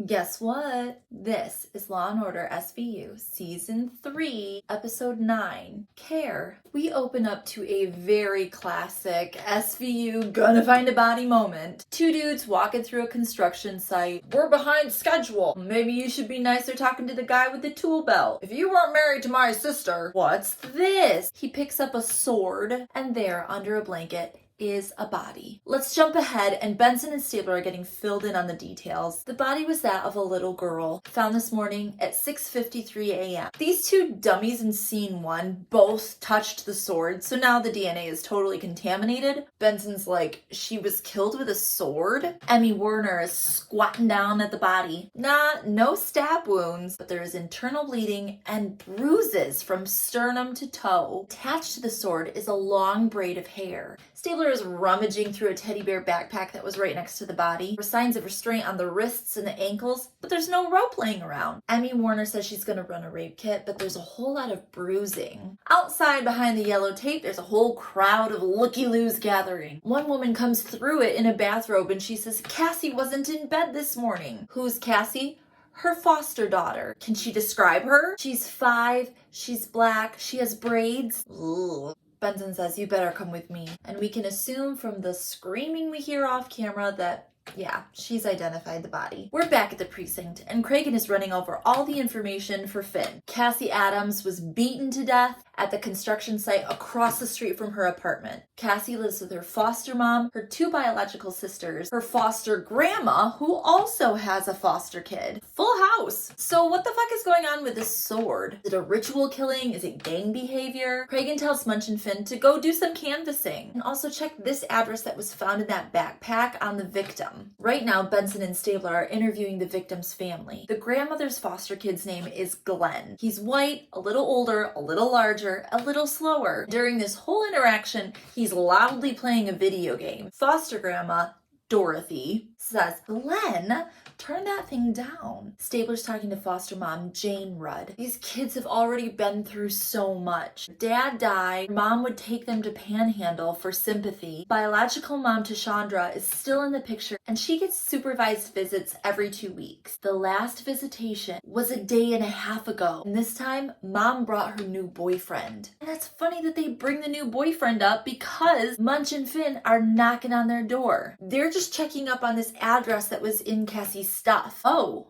Guess what? This is Law and Order SVU, Season 3, Episode 9, Care. We open up to a very classic SVU gonna find a body moment. Two dudes walking through a construction site. We're behind schedule. Maybe you should be nicer talking to the guy with the tool belt. If you weren't married to my sister. What's this? He picks up a sword, and there, under a blanket, is a body. Let's jump ahead, and Benson and Stabler are getting filled in on the details. The body was that of a little girl, found this morning at 6:53 a.m. These two dummies in scene 1 both touched the sword, so now the DNA is totally contaminated. Benson's like, she was killed with a sword? Emmy Werner is squatting down at the body. No stab wounds, but there is internal bleeding and bruises from sternum to toe. Attached to the sword is a long braid of hair. Stabler is rummaging through a teddy bear backpack that was right next to the body. There are signs of restraint on the wrists and the ankles, but there's no rope laying around. Emmy Werner says she's going to run a rape kit, but there's a whole lot of bruising. Outside behind the yellow tape, there's a whole crowd of looky-loos gathering. One woman comes through it in a bathrobe and she says, Cassie wasn't in bed this morning. Who's Cassie? Her foster daughter. Can she describe her? She's 5, she's black, she has braids. Ugh. Benson says, you better come with me. And we can assume from the screaming we hear off camera that, yeah, she's identified the body. We're back at the precinct, and Cragen is running over all the information for Finn. Cassie Adams was beaten to death at the construction site across the street from her apartment. Cassie lives with her foster mom, her 2 biological sisters, her foster grandma, who also has a foster kid. Full house. So what the fuck is going on with this sword? Is it a ritual killing? Is it gang behavior? Cragen tells Munch and Fin to go do some canvassing and also check this address that was found in that backpack on the victim. Right now, Benson and Stabler are interviewing the victim's family. The grandmother's foster kid's name is Glenn. He's white, a little older, a little larger, a little slower. During this whole interaction, he's loudly playing a video game. Foster grandma, Dorothy, says, Glenn, turn that thing down. Stabler's talking to foster mom, Jane Rudd. These kids have already been through so much. Dad died. Mom would take them to Panhandle for sympathy. Biological mom, Tashandra, is still in the picture, and she gets supervised visits every 2 weeks. The last visitation was a day and a half ago, and this time, mom brought her new boyfriend. And it's funny that they bring the new boyfriend up because Munch and Fin are knocking on their door. They're just checking up on this address that was in Cassie's stuff. Oh,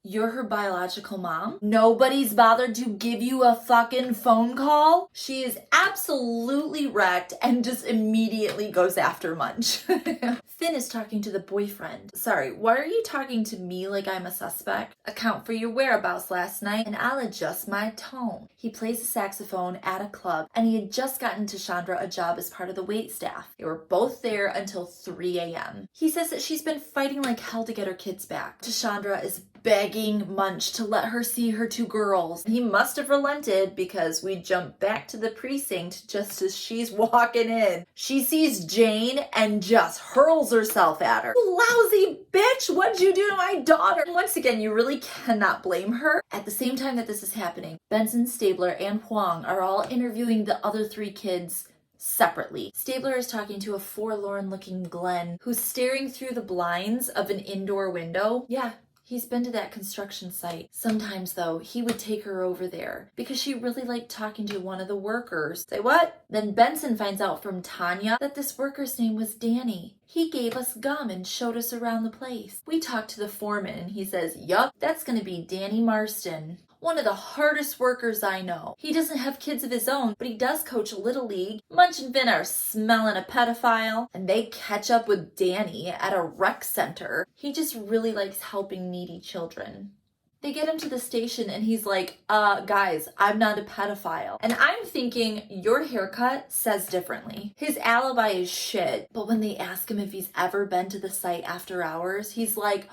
you're her biological mom? Nobody's bothered to give you a fucking phone call? She is absolutely wrecked and just immediately goes after Munch. Finn is talking to the boyfriend. Sorry, why are you talking to me like I'm a suspect? Account for your whereabouts last night and I'll adjust my tone. He plays the saxophone at a club and he had just gotten Tashandra a job as part of the wait staff. They were both there until 3 a.m. He says that she's been fighting like hell to get her kids back. Tashandra is begging Munch to let her see her 2 girls. He must have relented because we jump back to the precinct just as she's walking in. She sees Jane and just hurls herself at her. Lousy bitch, what'd you do to my daughter? And once again, you really cannot blame her. At the same time that this is happening, Benson, Stabler, and Huang are all interviewing the other 3 kids separately. Stabler is talking to a forlorn-looking Glenn who's staring through the blinds of an indoor window. Yeah, he's been to that construction site. Sometimes, though, he would take her over there because she really liked talking to one of the workers. Say what? Then Benson finds out from Tanya that this worker's name was Danny. He gave us gum and showed us around the place. We talked to the foreman and he says, yup, that's gonna be Danny Marston. One of the hardest workers I know. He doesn't have kids of his own, but he does coach Little League. Munch and Fin are smelling a pedophile, and they catch up with Danny at a rec center. He just really likes helping needy children. They get him to the station and he's like, guys, I'm not a pedophile. And I'm thinking, your haircut says differently. His alibi is shit. But when they ask him if he's ever been to the site after hours, he's like,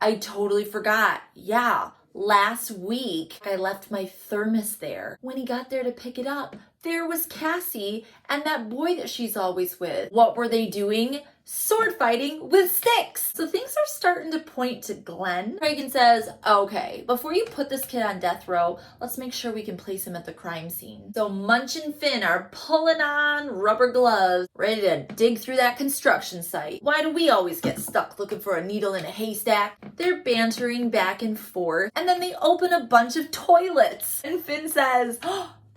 I totally forgot. Yeah. Last week, I left my thermos there. When he got there to pick it up, there was Cassie and that boy that she's always with. What were they doing? sword fighting with sticks. So things are starting to point to Glenn. Cragen says, okay, before you put this kid on death row, let's make sure we can place him at the crime scene. So Munch and Fin are pulling on rubber gloves, ready to dig through that construction site. Why do we always get stuck looking for a needle in a haystack? They're bantering back and forth, and then they open a bunch of toilets. And Fin says,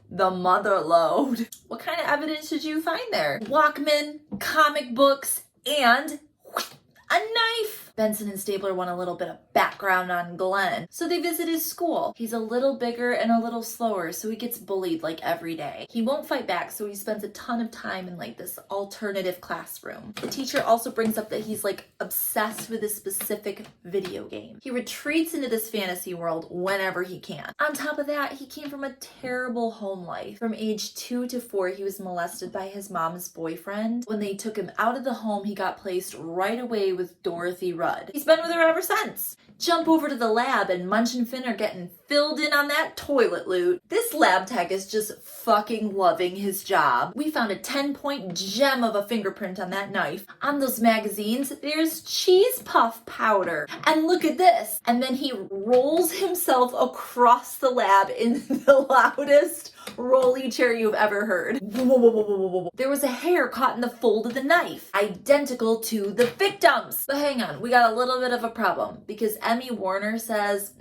the mother lode. What kind of evidence did you find there? Walkman, comic books, and a knife. Benson and Stabler want a little bit of background on Glenn. So they visit his school. He's a little bigger and a little slower, so he gets bullied like every day. He won't fight back, so he spends a ton of time in like this alternative classroom. The teacher also brings up that he's like obsessed with a specific video game. He retreats into this fantasy world whenever he can. On top of that, he came from a terrible home life. From age 2 to 4, he was molested by his mom's boyfriend. When they took him out of the home, he got placed right away with Dorothy Rudd. He's been with her ever since. Jump over to the lab and Munch and Fin are getting filled in on that toilet loot. This lab tech is just fucking loving his job. We found a 10-point gem of a fingerprint on that knife. On those magazines, there's cheese puff powder. And look at this. And then he rolls himself across the lab in the loudest rolly chair you've ever heard. There was a hair caught in the fold of the knife, identical to the victims. But hang on, we got a little bit of a problem because Emmy Warner says,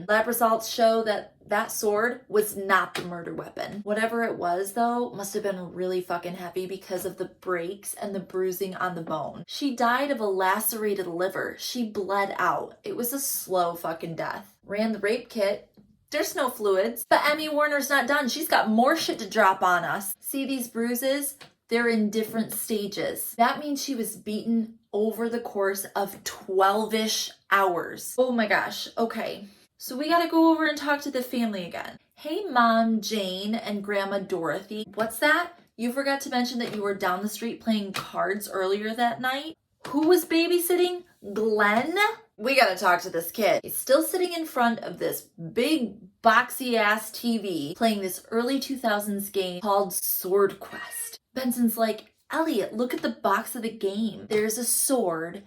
lab results show that sword was not the murder weapon. Whatever it was though, must have been really fucking heavy because of the breaks and the bruising on the bone. She died of a lacerated liver. She bled out. It was a slow fucking death. Ran the rape kit. There's no fluids. But Emmy Warner's not done. She's got more shit to drop on us. See these bruises? They're in different stages. That means she was beaten over the course of 12-ish hours. Oh my gosh. Okay. So we gotta go over and talk to the family again. Hey, Mom Jane and Grandma Dorothy. What's that? You forgot to mention that you were down the street playing cards earlier that night? Who was babysitting? Glenn? We gotta talk to this kid. He's still sitting in front of this big boxy ass TV playing this early 2000s game called Sword Quest. Benson's like, Elliot, look at the box of the game. There's a sword,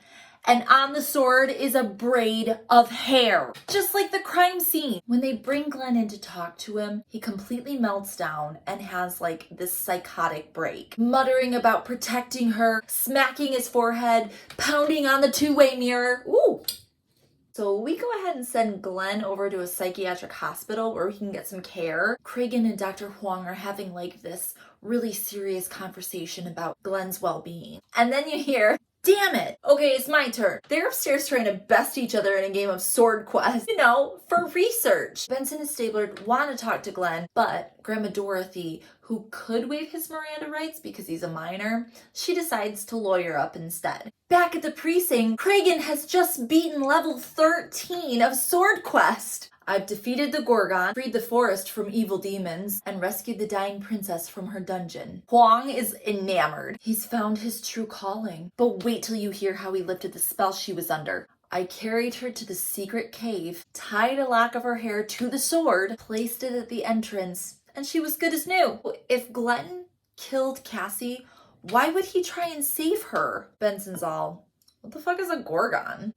and on the sword is a braid of hair, just like the crime scene. When they bring Glenn in to talk to him, he completely melts down and has like this psychotic break, muttering about protecting her, smacking his forehead, pounding on the two-way mirror. Ooh. So we go ahead and send Glenn over to a psychiatric hospital where he can get some care. Cragen and Dr. Huang are having like this really serious conversation about Glenn's well-being. And then you hear, damn it. Okay, it's my turn. They're upstairs trying to best each other in a game of Sword Quest, for research. Benson and Stabler want to talk to Glenn, but Grandma Dorothy, who could waive his Miranda rights because he's a minor, she decides to lawyer up instead. Back at the precinct, Cragen has just beaten level 13 of Sword Quest. I've defeated the Gorgon, freed the forest from evil demons, and rescued the dying princess from her dungeon. Huang is enamored. He's found his true calling. But wait till you hear how he lifted the spell she was under. I carried her to the secret cave, tied a lock of her hair to the sword, placed it at the entrance, and she was good as new. If Glenn killed Cassie, why would he try and save her? Benson's all, what the fuck is a Gorgon?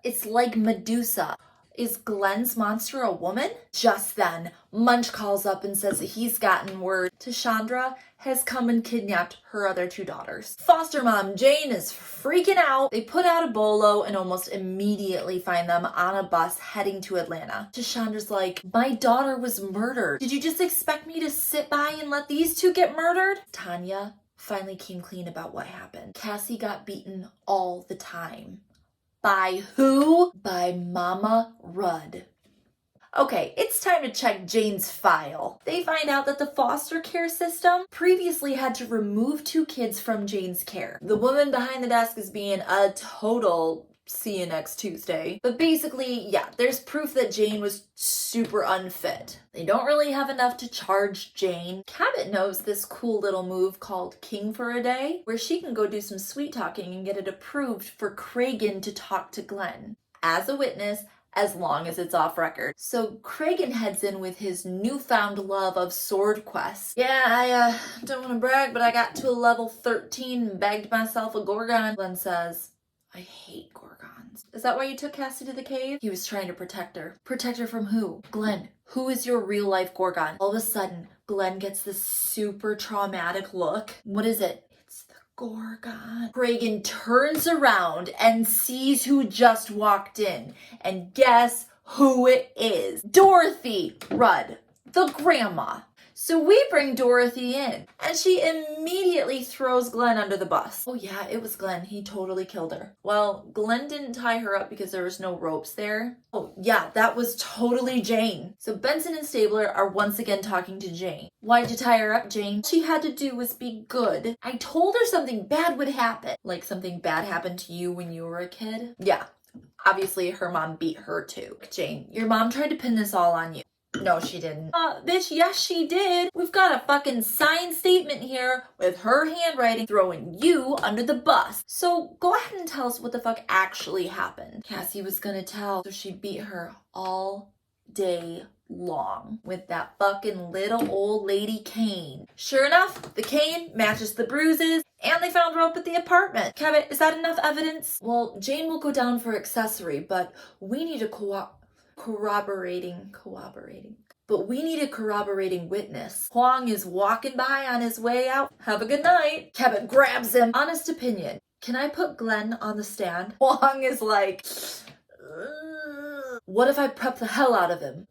It's like Medusa. Is Glenn's monster a woman? Just then, Munch calls up and says that he's gotten word Chandra has come and kidnapped her other 2 daughters. Foster mom Jane is freaking out. They put out a bolo and almost immediately find them on a bus heading to Atlanta. Chandra's like, my daughter was murdered. Did you just expect me to sit by and let these 2 get murdered? Tanya finally came clean about what happened. Cassie got beaten all the time. By who? By Mama Rudd. Okay, it's time to check Jane's file. They find out that the foster care system previously had to remove 2 kids from Jane's care. The woman behind the desk is being a total see you next Tuesday. But basically, yeah, there's proof that Jane was super unfit. They don't really have enough to charge Jane. Cabot knows this cool little move called King for a Day, where she can go do some sweet talking and get it approved for Cragen to talk to Glenn. As a witness, as long as it's off record. So Cragen heads in with his newfound love of sword quests. Yeah, I don't want to brag, but I got to a level 13 and bagged myself a gorgon. Glenn says, I hate gorgons. Is that why you took Cassie to the cave? He was trying to protect her. Protect her from who? Glenn, who is your real life gorgon? All of a sudden, Glenn gets this super traumatic look. What is it? It's the gorgon. Cragen turns around and sees who just walked in. And guess who it is? Dorothy Rudd, the grandma. So we bring Dorothy in, and she immediately throws Glenn under the bus. Oh yeah, it was Glenn. He totally killed her. Well, Glenn didn't tie her up because there was no ropes there. Oh yeah, that was totally Jane. So Benson and Stabler are once again talking to Jane. Why'd you tie her up, Jane? All she had to do was be good. I told her something bad would happen. Like something bad happened to you when you were a kid? Yeah. Obviously, her mom beat her too. Jane, your mom tried to pin this all on you. No, she didn't. Bitch, yes, she did. We've got a fucking signed statement here with her handwriting throwing you under the bus. So go ahead and tell us what the fuck actually happened. Cassie was gonna tell, so she beat her all day long with that fucking little old lady cane. Sure enough, the cane matches the bruises, and they found rope at the apartment. Kevin, is that enough evidence? Well, Jane will go down for accessory, but we need a corroborating witness. Huang is walking by on his way out. Have a good night. Kevin grabs him. Honest opinion, can I put Glenn on the stand? Huang is like, what if I prep the hell out of him?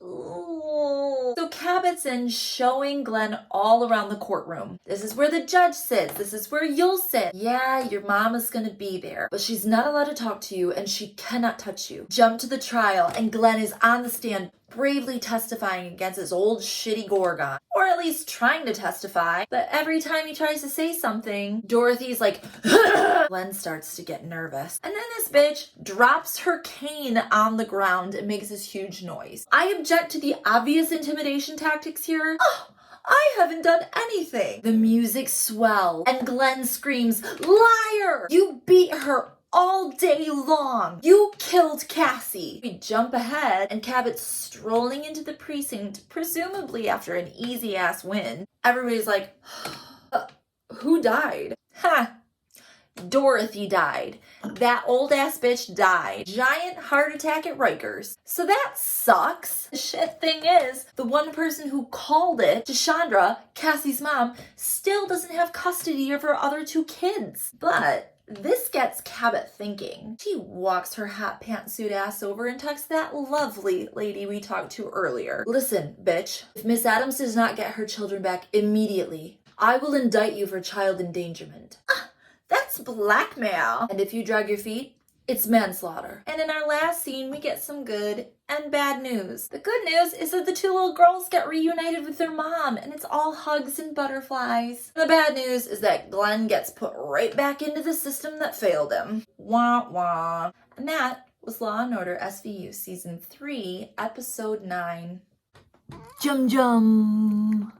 So Cabot's in showing Glenn all around the courtroom. This is where the judge sits. This is where you'll sit. Yeah, your mama's gonna be there, but she's not allowed to talk to you and she cannot touch you. Jump to the trial and Glenn is on the stand bravely testifying against his old shitty gorgon. Or at least trying to testify. But every time he tries to say something, Dorothy's like, Glenn starts to get nervous. And then this bitch drops her cane on the ground and makes this huge noise. I object to the obvious intimidation tactics here. Oh, I haven't done anything. The music swells and Glenn screams, liar! You beat her all day long. You killed Cassie. We jump ahead and Cabot's strolling into the precinct, presumably after an easy ass win. Everybody's like, who died? Ha! Dorothy died. That old ass bitch died. Giant heart attack at Rikers. So that sucks. The shit thing is, the one person who called it, Deshandra, Cassie's mom, still doesn't have custody of her other two kids. But this gets Cabot thinking. She walks her hot pantsuit ass over and texts that lovely lady we talked to earlier. Listen, bitch, if Miss Adams does not get her children back immediately, I will indict you for child endangerment. That's blackmail. And if you drag your feet, it's manslaughter. And in our last scene, we get some good and bad news. The good news is that the two little girls get reunited with their mom, and it's all hugs and butterflies. The bad news is that Glenn gets put right back into the system that failed him. Wah wah. And that was Law and Order SVU Season 3, Episode 9. Jum jum.